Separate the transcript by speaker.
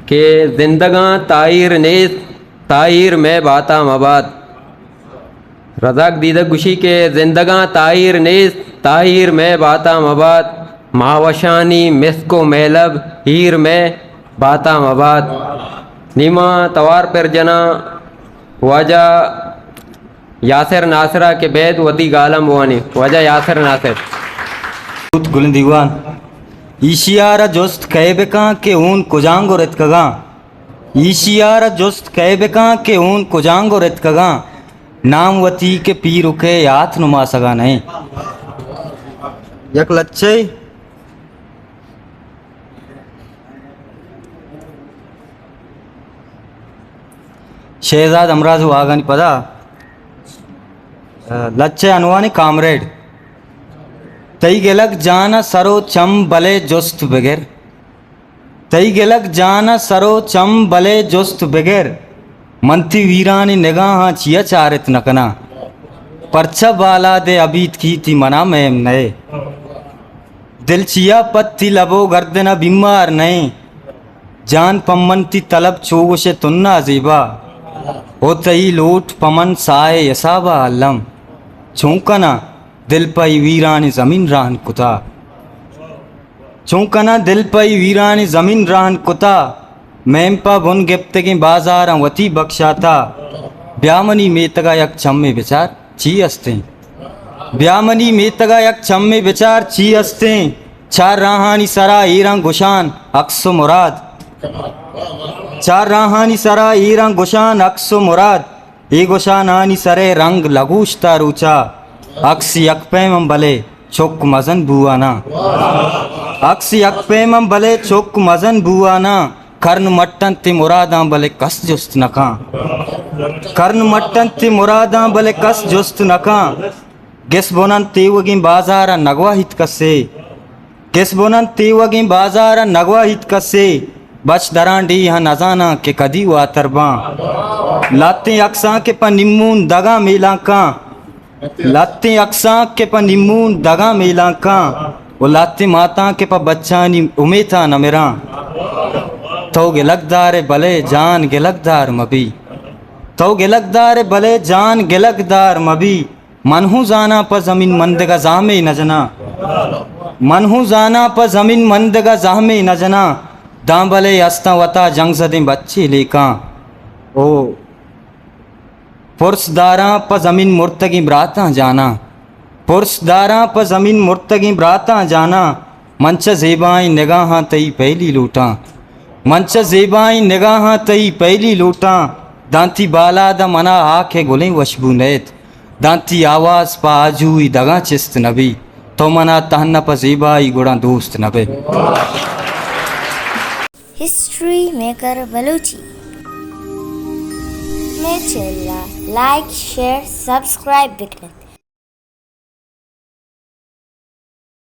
Speaker 1: के जिंदगां ताहिर नेस ताहिर में बाता मबाद। रज़ाक दीदा गुशी के जिंदगां ताहिर नेस ताहिर में बाता मबाद। मावशानी मिसको मेलब हीर में बाता मबाद। नीमा तवार पर जना वजह यासर नासरा के बैद वदी गालम वानी वजह यासर नासर
Speaker 2: गुलिन दीवान ईशियारा जोस्त कहबेका के ऊन कुजांगो रेतकगा। ईशियारा जोस्त कहबेका के ऊन कुजांगो रेतकगा। नामवती के पीर उके याथ नुमा सगा नहीं। यक लच्चे शहजाद अमराजु आगानी पदा लच्चे अनुवानी कामरेड तई गेलक जाना सरो चम बले जोस्त बगैर। तई गेलक जाना सरो चम बले जोस्त बगैर। मंती वीरानी निगाह चिया चारित नकना। परछा बाला दे अबीत की थी मना में नए। दिल चिया पत्ती लबो गर्दना बीमार नए। जान पम्मनती तलब चोगुशे तुन्ना जीबा। ओ तई लोट पमन साए यसाबा अल्लम। चौंकना दिल पई वीरानी जमीन राहन कुता। चौंकना दिल पई वीरानी जमीन राहन कुता। मैंपा बुन गिप्त के बाजार वती बख्शाता। ब्यामनी मेतगा यक छम्मे विचार ची अस्ते। ब्यामनी मेतगा यक छम्मे विचार ची अस्ते। चार राहानी सरा ईरां गुशान अक्सो मुराद। चार राहानी सरा ईरां गुशान अक्सो मुराद। ए गुशान आनी सरे रंग लगूश्ता रूचा। अक्सी यकपेमम भले चोक मजन बुआना। अक्सी यकपेमम भले चोक मजन बुआना। कर्न मट्टन ते मुरादा भले कस जुस्त नका। कर्न मट्टन ते मुरादा भले कस जुस्त नका। गेस बोनन तेवगी बाजारा नगवा हित कसे। गेस बोनन तेवगी बाजारा नगवा हित कसे। बच दरांडी यहाँ नजाना के कदी वा तरबा। लाते अक्सा के पर निम्मून दगा मेला का। लाते अक्सा के पर निम्मून दगा मेला का। वो लाते माता के पर बच्चानी उमेता न मेरा। तो गिलकदार भले जान गिलकदार मबी। तो गिलकदार भले जान गिलकदार मबी। मनहू जाना पर जमीन मंदगा जामे न जना। मनहू जाना पर जमीन मंदगा जामे न जना। दांबले अस्ता वता जंग जदे बच्चे लेका। ओ पुरसदारा पर जमीन मुर्तगी ब्राता जाना। पुरसदारा पर जमीन मुर्तगी ब्राता जाना। मंच जेबाई निगाह तई पहली लूटा। मंच जेबाई निगाह तई पहली लूटा। दांती बाला दा मना आखे गुले वशबू नैत। दांती आवाज पा आजूई दगा चिस्त नबी। तो मना तहन्ना पर जेबाई गुड़ा दोस्त नबे।
Speaker 3: हिस्ट्री मेकर बलूची में चला लाइक शेयर सब्सक्राइब बिकने।